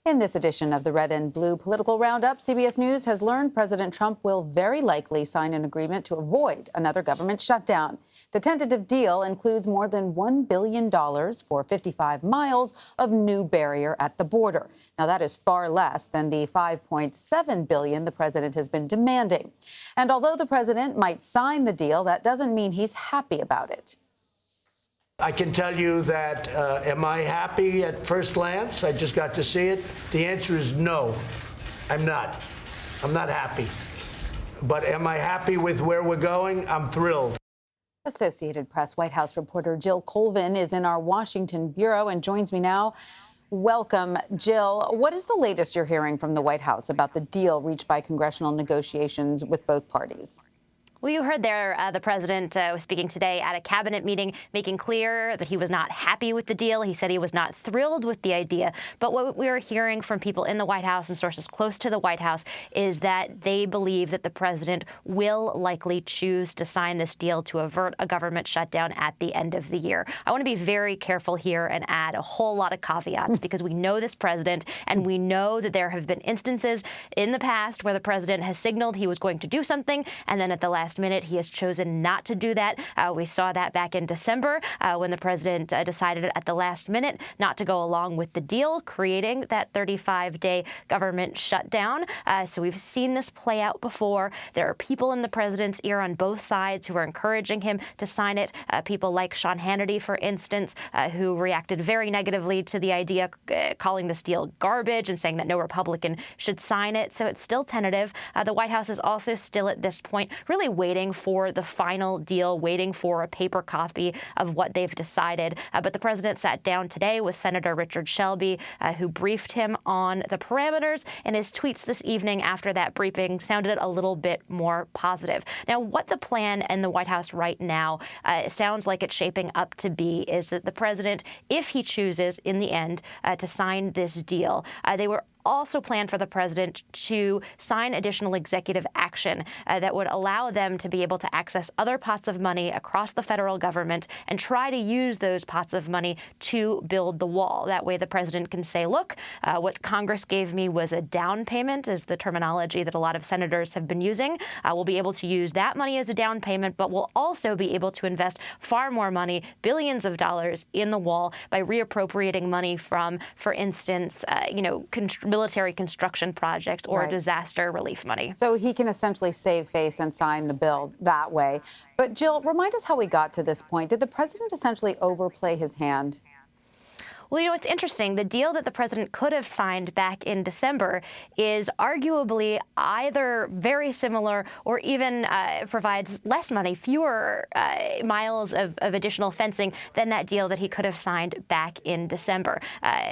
In this edition of the Red and Blue Political Roundup, CBS News has learned President Trump will very likely sign an agreement to avoid another government shutdown. The tentative deal includes more than $1 billion for 55 miles of new barrier at the border. Now, that is far less than the $5.7 billion the president has been demanding. And although the president might sign the deal, that doesn't mean he's happy about it. I can tell you that, am I happy at first glance? I just got to see it. The answer is no, I'm not. I'm not happy. But am I happy with where we're going? I'm thrilled. Associated Press White House reporter Jill Colvin is in our Washington bureau and joins me now. Welcome, Jill. What is the latest you're hearing from the White House about the deal reached by congressional negotiations with both parties? Well, you heard there the president was speaking today at a cabinet meeting, making clear that he was not happy with the deal. He said he was not thrilled with the idea. But what we are hearing from people in the White House and sources close to the White House is that they believe that the president will likely choose to sign this deal to avert a government shutdown at the end of the year. I want to be very careful here and add a whole lot of caveats because we know this president and we know that there have been instances in the past where the president has signaled he was going to do something and then at the last minute he has chosen not to do that. We saw that back in December when the president decided at the last minute not to go along with the deal, creating that 35-day government shutdown. So we've seen this play out before. There are people in the president's ear on both sides who are encouraging him to sign it. People like Sean Hannity, for instance, who reacted very negatively to the idea, calling this deal garbage and saying that no Republican should sign it. So it's still tentative. The White House is also still at this point really waiting for the final deal, waiting for a paper copy of what they've decided. But the president sat down today with Senator Richard Shelby, who briefed him on the parameters, and his tweets this evening after that briefing sounded a little bit more positive. Now, what the plan in the White House right now sounds like it's shaping up to be is that the president, if he chooses in the end to sign this deal, they were also planned for the president to sign additional executive action that would allow them to be able to access other pots of money across the federal government and try to use those pots of money to build the wall. That way the president can say, look, what Congress gave me was a down payment, is the terminology that a lot of senators have been using. We'll be able to use that money as a down payment, but we'll also be able to invest far more money, billions of dollars, in the wall by reappropriating money from, for instance, military construction projects or disaster relief money. So he can essentially save face and sign the bill that way. But Jill, remind us how we got to this point. Did the president essentially overplay his hand? Well, it's interesting. The deal that the president could have signed back in December is arguably either very similar or even provides less money, fewer miles of additional fencing than that deal that he could have signed back in December.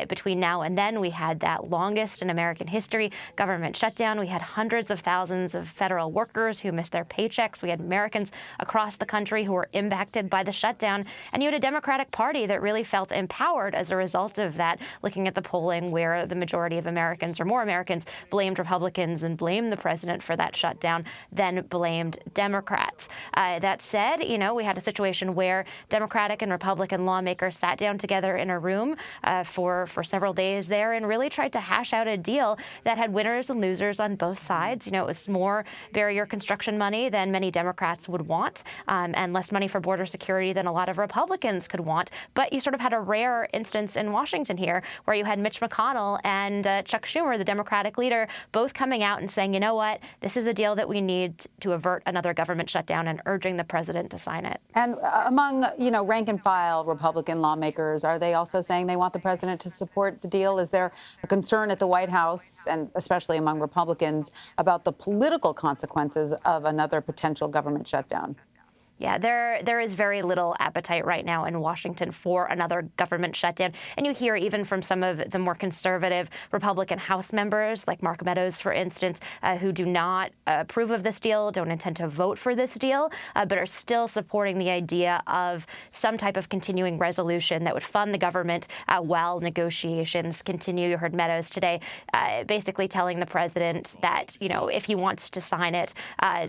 Between now and then, we had that longest in American history government shutdown. We had hundreds of thousands of federal workers who missed their paychecks. We had Americans across the country who were impacted by the shutdown. And you had a Democratic Party that really felt empowered as a result of that, looking at the polling where the majority of Americans, or more Americans, blamed Republicans and blamed the president for that shutdown than blamed Democrats. That said, we had a situation where Democratic and Republican lawmakers sat down together in a room for several days there and really tried to hash out a deal that had winners and losers on both sides. It was more barrier construction money than many Democrats would want, and less money for border security than a lot of Republicans could want. But you sort of had a rare instance in Washington here, where you had Mitch McConnell and Chuck Schumer, the Democratic leader, both coming out and saying, you know what, this is the deal that we need to avert another government shutdown, and urging the president to sign it. And among, rank and file Republican lawmakers, are they also saying they want the president to support the deal? Is there a concern at the White House, and especially among Republicans, about the political consequences of another potential government shutdown? Yeah, there is very little appetite right now in Washington for another government shutdown. And you hear even from some of the more conservative Republican House members, like Mark Meadows, for instance, who do not approve of this deal, don't intend to vote for this deal, but are still supporting the idea of some type of continuing resolution that would fund the government while negotiations continue. You heard Meadows today basically telling the president that, if he wants to sign it,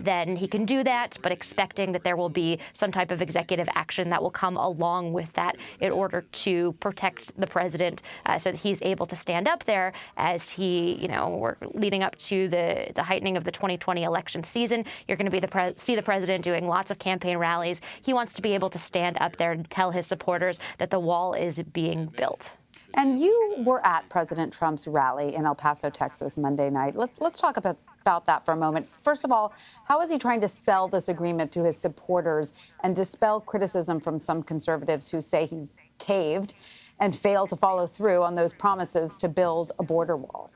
then he can do that, but expecting that there will be be some type of executive action that will come along with that in order to protect the president so that he's able to stand up there as we're leading up to the heightening of the 2020 election season. You're going to see the president doing lots of campaign rallies. He wants to be able to stand up there and tell his supporters that the wall is being built. And you were at President Trump's rally in El Paso, Texas, Monday night. Let's talk about that for a moment. First of all, how is he trying to sell this agreement to his supporters and dispel criticism from some conservatives who say he's caved and failed to follow through on those promises to build a border wall?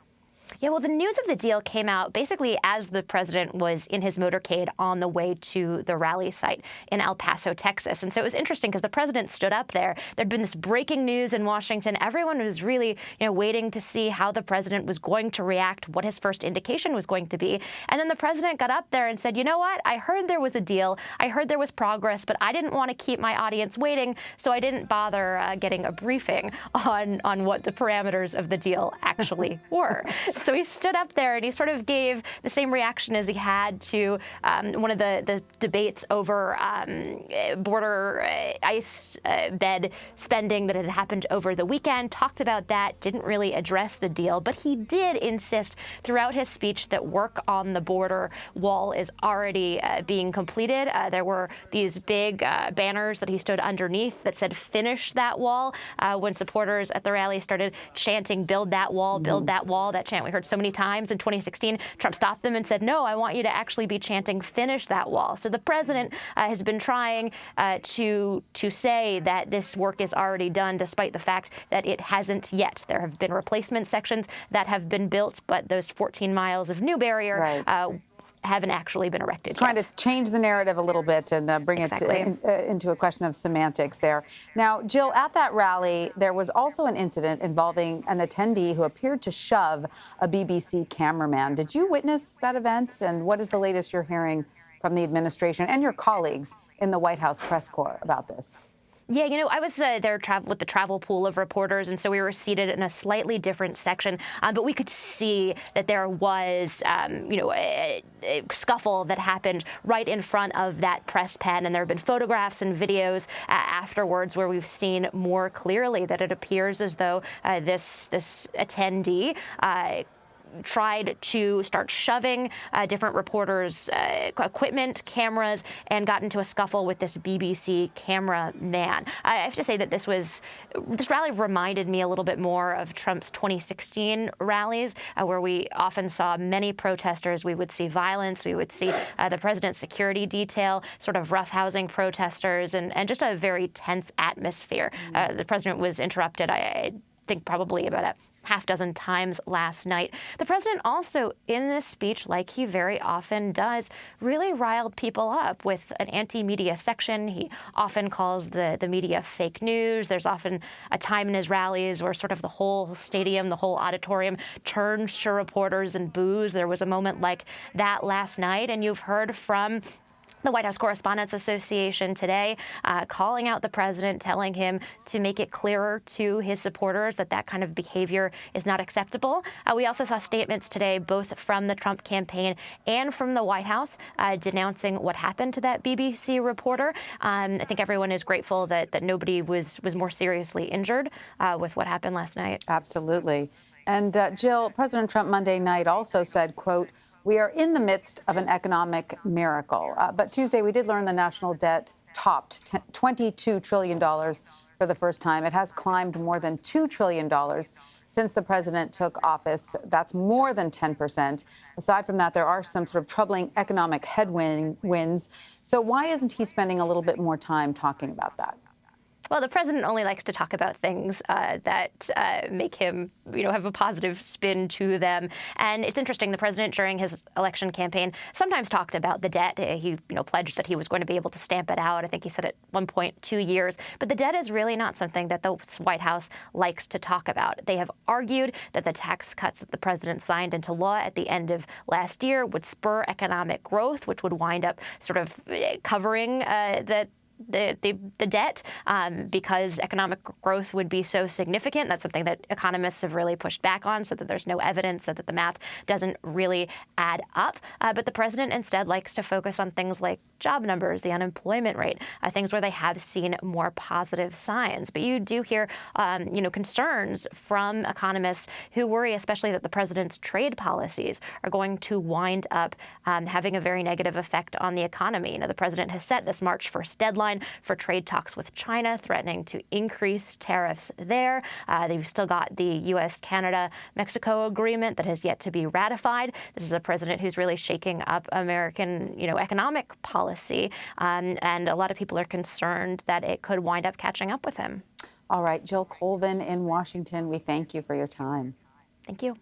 Yeah, well, the news of the deal came out basically as the president was in his motorcade on the way to the rally site in El Paso, Texas. And so it was interesting because the president stood up there. There'd been this breaking news in Washington. Everyone was really, waiting to see how the president was going to react, what his first indication was going to be. And then the president got up there and said, you know what? I heard there was a deal. I heard there was progress, but I didn't want to keep my audience waiting, so I didn't bother getting a briefing on what the parameters of the deal actually were. So he stood up there and he sort of gave the same reaction as he had to one of the debates over border ice bed spending that had happened over the weekend, talked about that, didn't really address the deal, but he did insist throughout his speech that work on the border wall is already being completed. There were these big banners that he stood underneath that said, finish that wall, when supporters at the rally started chanting, build that wall, build that wall. That chant we heard so many times in 2016. Trump stopped them and said, no, I want you to actually be chanting, finish that wall. So the president has been trying to say that this work is already done, despite the fact that it hasn't yet. There have been replacement sections that have been built, but those 14 miles of new barrier haven't actually been erected He's trying to change the narrative a little bit and bring it into a question of semantics there. Now, Jill, at that rally, there was also an incident involving an attendee who appeared to shove a BBC cameraman. Did you witness that event? And what is the latest you're hearing from the administration and your colleagues in the White House press corps about this? Yeah, I was there with the travel pool of reporters, and so we were seated in a slightly different section. But we could see that there was, a scuffle that happened right in front of that press pen. And there have been photographs and videos afterwards where we've seen more clearly that it appears as though this attendee tried to start shoving different reporters' equipment, cameras, and got into a scuffle with this BBC cameraman. I have to say that this rally reminded me a little bit more of Trump's 2016 rallies, where we often saw many protesters. We would see violence. We would see the president's security detail sort of roughhousing protesters and just a very tense atmosphere. The president was interrupted, I think, probably about a half dozen times last night. The president also, in this speech, like he very often does, really riled people up with an anti-media section. He often calls the media fake news. There's often a time in his rallies where sort of the whole stadium, the whole auditorium turns to reporters and boos. There was a moment like that last night, and you've heard from the White House Correspondents Association today calling out the president, telling him to make it clearer to his supporters that that kind of behavior is not acceptable. We also saw statements today, both from the Trump campaign and from the White House, denouncing what happened to that BBC reporter. I think everyone is grateful that nobody was more seriously injured with what happened last night. Absolutely. And Jill, President Trump Monday night also said, quote, "We are in the midst of an economic miracle." But Tuesday, we did learn the national debt topped $22 trillion for the first time. It has climbed more than $2 trillion since the president took office. That's more than 10%. Aside from that, there are some sort of troubling economic headwinds. So why isn't he spending a little bit more time talking about that? Well, the president only likes to talk about things that make him, have a positive spin to them. And it's interesting, the president during his election campaign sometimes talked about the debt. He, pledged that he was going to be able to stamp it out. I think he said at one point 2 years. But the debt is really not something that the White House likes to talk about. They have argued that the tax cuts that the president signed into law at the end of last year would spur economic growth, which would wind up sort of covering the debt because economic growth would be so significant. That's something that economists have really pushed back on, so that there's no evidence, so that the math doesn't really add up. But the president instead likes to focus on things like job numbers, the unemployment rate, things where they have seen more positive signs. But you do hear, concerns from economists who worry, especially that the president's trade policies are going to wind up having a very negative effect on the economy. The president has set this March 1st deadline for trade talks with China, threatening to increase tariffs there. They've still got the U.S.-Canada-Mexico agreement that has yet to be ratified. This is a president who's really shaking up American, economic policy, and a lot of people are concerned that it could wind up catching up with him. All right, Jill Colvin in Washington, we thank you for your time. Thank you.